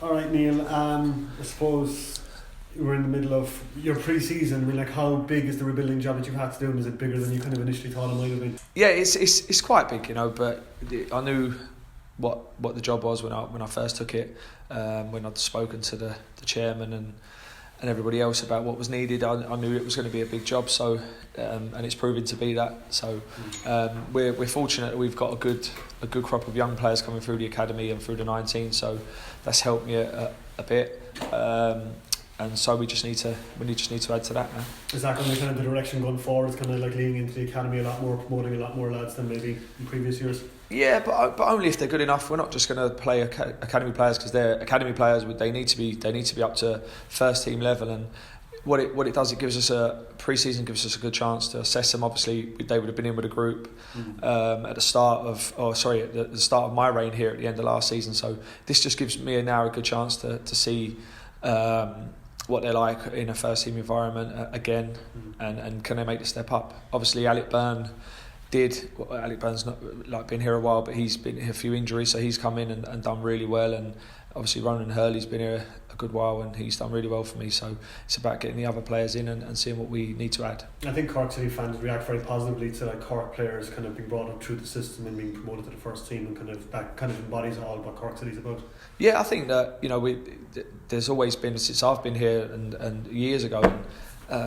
All right, Neil. I suppose we're in the middle of your pre-season. I mean, like, how big is the rebuilding job that you've had to do? And is it bigger than you kind of initially thought it might have been? Yeah, it's quite big, but I knew what the job was when I first took it. When I'd spoken to the chairman and everybody else about what was needed, I knew it was going to be a big job. So and it's proven to be that. So we're fortunate that we've got a good crop of young players coming through the academy and through the 19. So that's helped me a bit. And so we just need to add to that now. Is that going to be kind of the direction going forward? It's kind of like leaning into the academy a lot more, promoting a lot more lads than maybe in previous years? Yeah, but only if they're good enough. We're not just going to play academy players because they're academy players. They need to be up to first team level. And what it does, it gives us pre-season gives us a good chance to assess them. Obviously, they would have been in with a group at the start of my reign here at the end of last season. So this just gives me now a good chance to see what they're like in a first team environment again, and can they make the step up. Obviously Alec Byrne Alec Byrne's not been here a while, but he's been a few injuries, so he's come in and done really well. And obviously Ronan Hurley's been here a good while and he's done really well for me, so it's about getting the other players in and seeing what we need to add. I think Cork City fans react very positively to like Cork players kind of being brought up through the system and being promoted to the first team, and that kind of embodies all what Cork City's about. Yeah, I think that there's always been, since I've been here and years ago,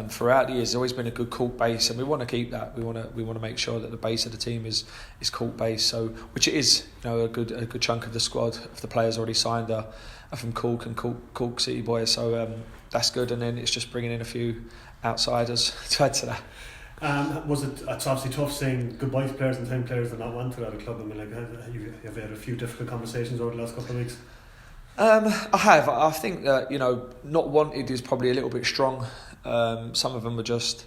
throughout the years, there's always been a good Cork base, and we want to keep that. We want to make sure that the base of the team is Cork based. So, which it is, a good chunk of the squad of the players already signed are from Cork and Cork City boys. So that's good, and then it's just bringing in a few outsiders to add to that. It's obviously tough saying goodbye to players and telling players they're not wanted at a club. I mean, like, you've had a few difficult conversations over the last couple of weeks. I have. I think that not wanted is probably a little bit strong. Some of them were just,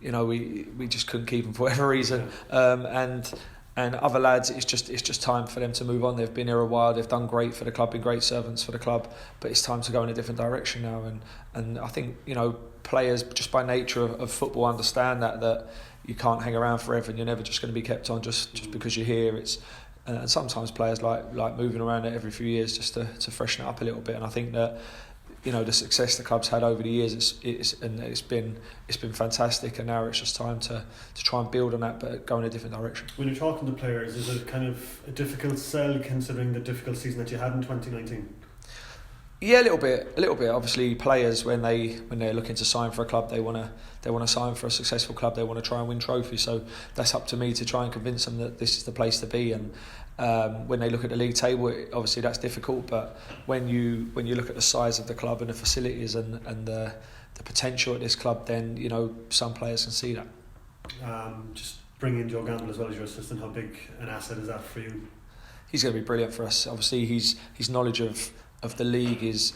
we just couldn't keep them for whatever reason. And other lads, it's just time for them to move on. They've been here a while. They've done great for the club, been great servants for the club. But it's time to go in a different direction now. And I think players just by nature of football understand that you can't hang around forever and you're never just going to be kept on just because you're here. And sometimes players like moving around every few years just to freshen it up a little bit. And I think that the success the club's had over the years, it's been fantastic, and now it's just time to try and build on that, but go in a different direction. When you're talking to players, is it kind of a difficult sell considering the difficult season that you had in 2019? Yeah, a little bit. Obviously, players when they're looking to sign for a club, they want to sign for a successful club. They want to try and win trophies. So that's up to me to try and convince them that this is the place to be. And when they look at the league table, obviously that's difficult. But when you look at the size of the club and the facilities and the potential at this club, then some players can see that. Just bring in Joe Gamble as well as your assistant. How big an asset is that for you? He's going to be brilliant for us. Obviously, his knowledge of the league is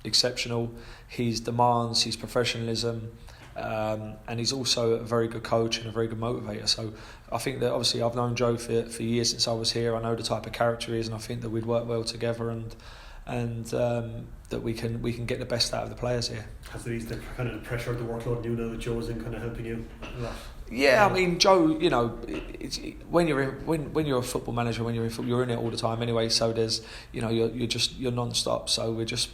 exceptional. His demands, his professionalism, and he's also a very good coach and a very good motivator. So I think that obviously I've known Joe for years since I was here. I know the type of character he is, and I think that we'd work well together and that we can get the best out of the players here. Has it eased the kind of the pressure of the workload now that Joe's in kind of helping you a lot? Yeah, I mean, Joe, when you're a football manager, when you're in football, you're in it all the time anyway. So there's, you're non-stop. So we're just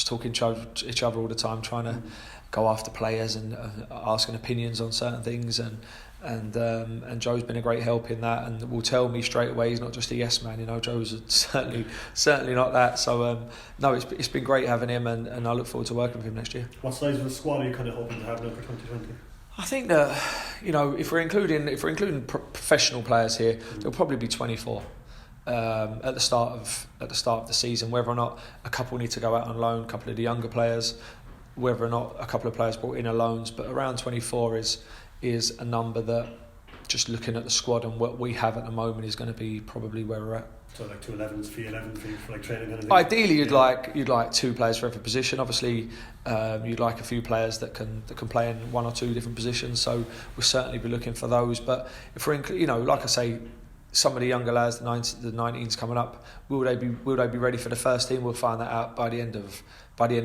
talking to each other all the time, trying to go after players and asking opinions on certain things. And Joe's been a great help in that, and will tell me straight away he's not just a yes man. Joe's certainly not that. So no, it's been great having him, and I look forward to working with him next year. What size of a squad are you kind of hoping to have now for 2020? I think that if we're including professional players here, there'll probably be 24 at the start of the season. Whether or not a couple need to go out on loan, a couple of the younger players, whether or not a couple of players brought in on loans, but around 24 is a number that, just looking at the squad and what we have at the moment, is going to be probably where we're at. So like 2 11s, 3 11 for like training kind of thing. Ideally, you'd like 2 players for every position. Obviously, you'd like a few players that can play in 1 or 2 different positions. So we'll certainly be looking for those. But if we're like I say, some of the younger lads, the 19s coming up, will they be ready for the first team? We'll find that out by the end of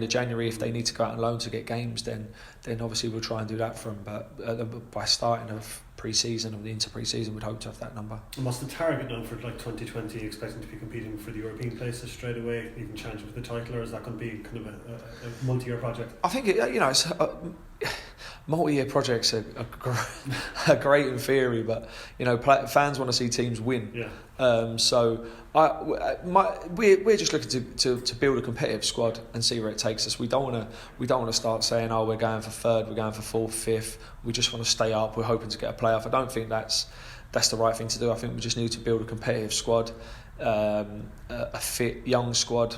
January. If they need to go out on loan to get games, then obviously we'll try and do that for them. But by starting of pre-season and into pre-season, we'd hope to have that number. And what's the target now for like 2020? Expecting to be competing for the European places straight away, even challenging for the title, or is that going to be kind of a multi-year project? I think it's multi-year projects are great in theory, but fans want to see teams win. Yeah. So we're just looking to build a competitive squad and see where it takes us. We don't want to start saying, we're going for third, we're going for fourth, fifth. We just want to stay up. We're hoping to get a playoff. I don't think that's the right thing to do. I think we just need to build a competitive squad, a fit young squad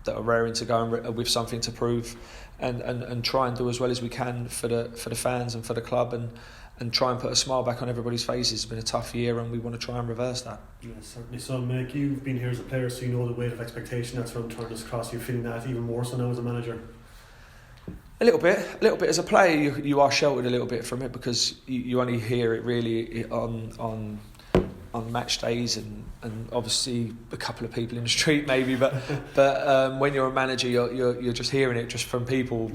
that are raring to go and with something to prove, and try and do as well as we can for the fans and for the club, and try and put a smile back on everybody's faces. It's been a tough year and we want to try and reverse that. Yeah, certainly. So Mick, you've been here as a player, so you know the weight of expectation that's around Turner's Cross. You're feeling that even more so now as a manager? A little bit. As a player, you are sheltered a little bit from it because you only hear it really on match days and obviously a couple of people in the street maybe, but when you're a manager, you're just hearing it just from people,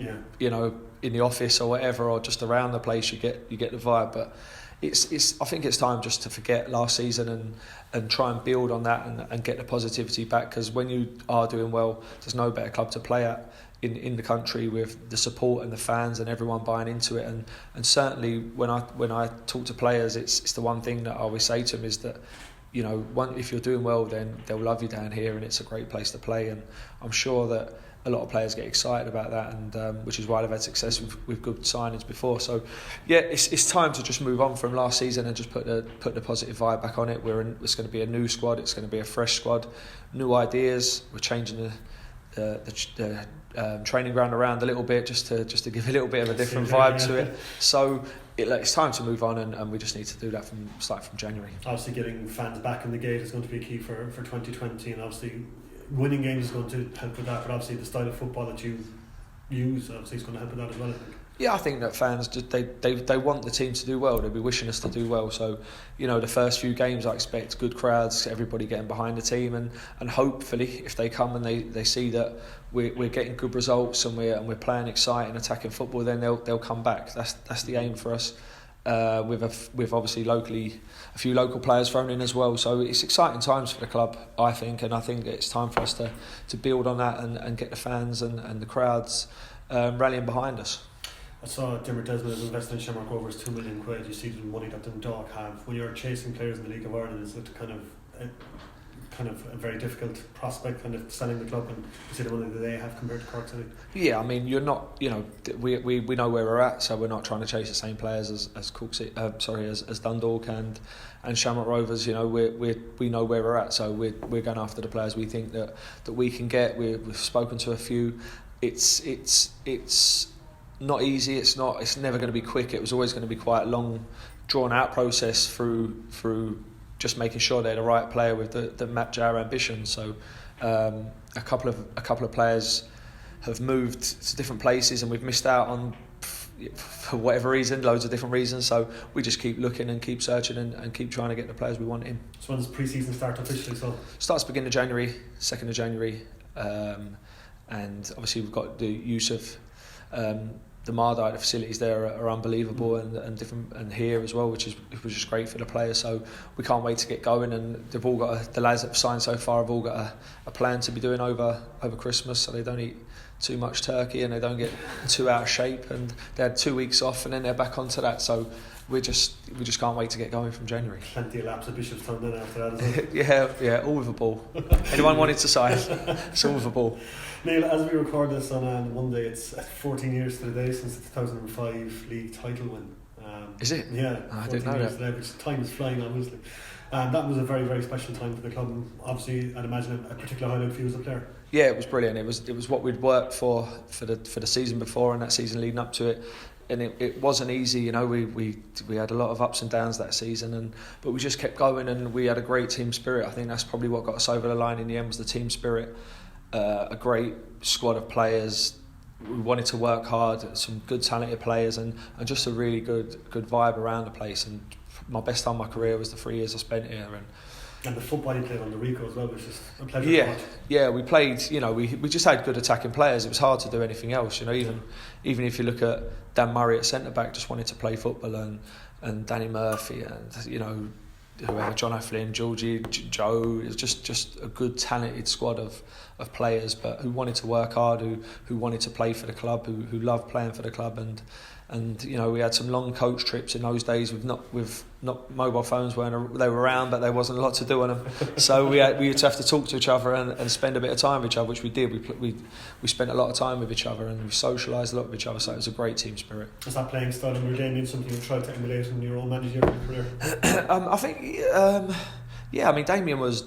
in the office or whatever, or just around the place. You get the vibe, but I think it's time just to forget last season and try and build on that and get the positivity back, because when you are doing well, there's no better club to play at in the country, with the support and the fans and everyone buying into it, and certainly when I talk to players, it's the one thing that I always say to them is that if you're doing well, then they'll love you down here and it's a great place to play. And I'm sure that a lot of players get excited about that, and which is why they've had success with good signings before. So yeah, it's time to just move on from last season and just put the positive vibe back on it. It's going to be a new squad, it's going to be a fresh squad, new ideas. We're changing the training ground around a little bit just to give a little bit of a different vibe to it. So it's time to move on, and we just need to do that from January. Obviously getting fans back in the gate is going to be key for 2020, and obviously winning games is going to help with that, but obviously the style of football that you use obviously is going to help with that as well, I think. Yeah, I think that fans they want the team to do well. They'll be wishing us to do well. So, the first few games I expect good crowds, everybody getting behind the team, and hopefully if they come and they see that we're getting good results and we're playing exciting, attacking football, then they'll come back. That's the aim for us. With obviously locally a few local players thrown in as well, so it's exciting times for the club, I think, and I think it's time for us to build on that and get the fans and the crowds rallying behind us. I saw Dimmer Desmond has invested in Shamrock Rovers £2 million. You see the money that Dundalk have. When you're chasing players in the League of Ireland, is it kind of a very difficult prospect, kind of selling the club and you see the money that they have compared to Cork City? Yeah, I mean, you're not, we know where we're at, so we're not trying to chase the same players as Cork City, as Dundalk and Shamrock Rovers. We know where we're at, so we're going after the players we think that we can get. We've spoken to a few. It's not easy. It's never going to be quick. It was always going to be quite a long, drawn out process through just making sure they're the right player with the match our ambitions. So a couple of players have moved to different places and we've missed out on, for whatever reason, loads of different reasons. So we just keep looking and keep searching and keep trying to get the players we want in. So when does pre-season start officially? So starts beginning of January, 2nd of January, and obviously we've got the use of the Mardite, the facilities there are unbelievable, and different, and here as well, which is great for the players. So we can't wait to get going, and they've all got the lads that have signed so far have all got a plan to be doing over Christmas, so they don't eat too much turkey and they don't get too out of shape, and they had 2 weeks off and then they're back onto that. So we just can't wait to get going from January. Plenty of laps at Bishopstown then after that. yeah, all with a ball. Anyone wanted to sign, it's all with a ball. Neil, as we record this on Monday, it's 14 years to the day since the 2005 league title win. Is it? Yeah, I didn't know that. Today, which time is flying, obviously. That was a very, very special time for the club. And obviously, I'd imagine a particular highlight for you as a player. Yeah, it was brilliant. It was what we'd worked for the season before and that season leading up to it. And it wasn't easy, we had a lot of ups and downs that season, but we just kept going and we had a great team spirit. I think that's probably what got us over the line in the end, was the team spirit. A great squad of players. We wanted to work hard, some good talented players, and just a really good vibe around the place. And my best time of my career was the 3 years I spent here, And the football he played on the Rico as well was just a pleasure to Yeah, watch. yeah, we played. You know, we just had good attacking players. It was hard to do anything else. You know, even if you look at Dan Murray at centre back, just wanted to play football, and Danny Murphy, and you know, whoever, John O'Flynn, Georgie, Joe. It was just a good, talented squad of players, but who wanted to work hard, who wanted to play for the club, who loved playing for the club, and you know, we had some long coach trips in those days with not mobile phones they were around, but there wasn't a lot to do on them. So we had to have to talk to each other and spend a bit of time with each other, which we did. We spent a lot of time with each other and we socialised a lot with each other. So it was a great team spirit. Is that playing style under Damien something you tried to emulate in your own managerial career? I think, yeah. I mean, Damien was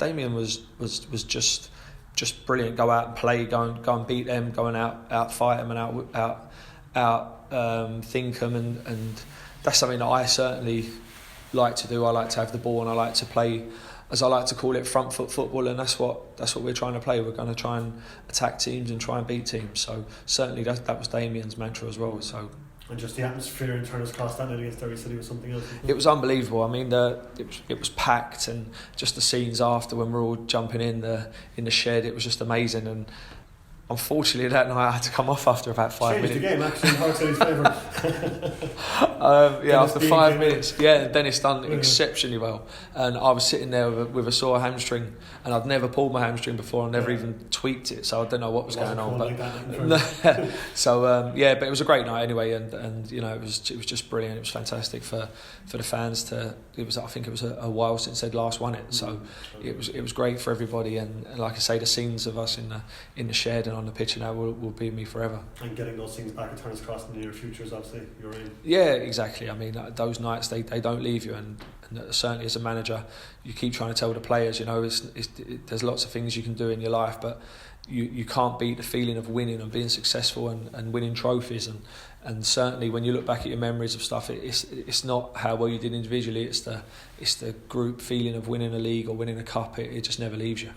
just brilliant. Go out and play, go and beat them, going out fight them, and out think them, and that's something that I certainly like to do. I like to have the ball and I like to play, as I like to call it, front foot football, and that's what we're trying to play. We're going to try and attack teams and try and beat teams. So certainly that was Damien's mantra as well. So. And just the atmosphere in Turner's Cross that night against Derry City was something else. It was unbelievable. I mean, it was packed, and just the scenes after when we're all jumping in the shed, it was just amazing. And unfortunately, that night I had to come off after about 5 minutes. Changed the game actually in Park City's favour. After 5 minutes, Dennis done exceptionally well, and I was sitting there with a sore hamstring, and I'd never pulled my hamstring before, and never even tweaked it, so I don't know what was going on. But so but it was a great night anyway, and you know, it was just brilliant. It was fantastic for the fans to. I think it was a while since they'd last won it, so it was great for everybody, and like I say, the scenes of us in the shed and on the pitch now will be with me forever. And getting those things back at Turner's Cross in the near future is obviously your aim. Yeah, exactly. I mean, those nights they don't leave you, and certainly as a manager, you keep trying to tell the players, you know, there's lots of things you can do in your life, but you can't beat the feeling of winning and being successful and winning trophies, and certainly when you look back at your memories of stuff, it's not how well you did individually, it's the group feeling of winning a league or winning a cup. It just never leaves you.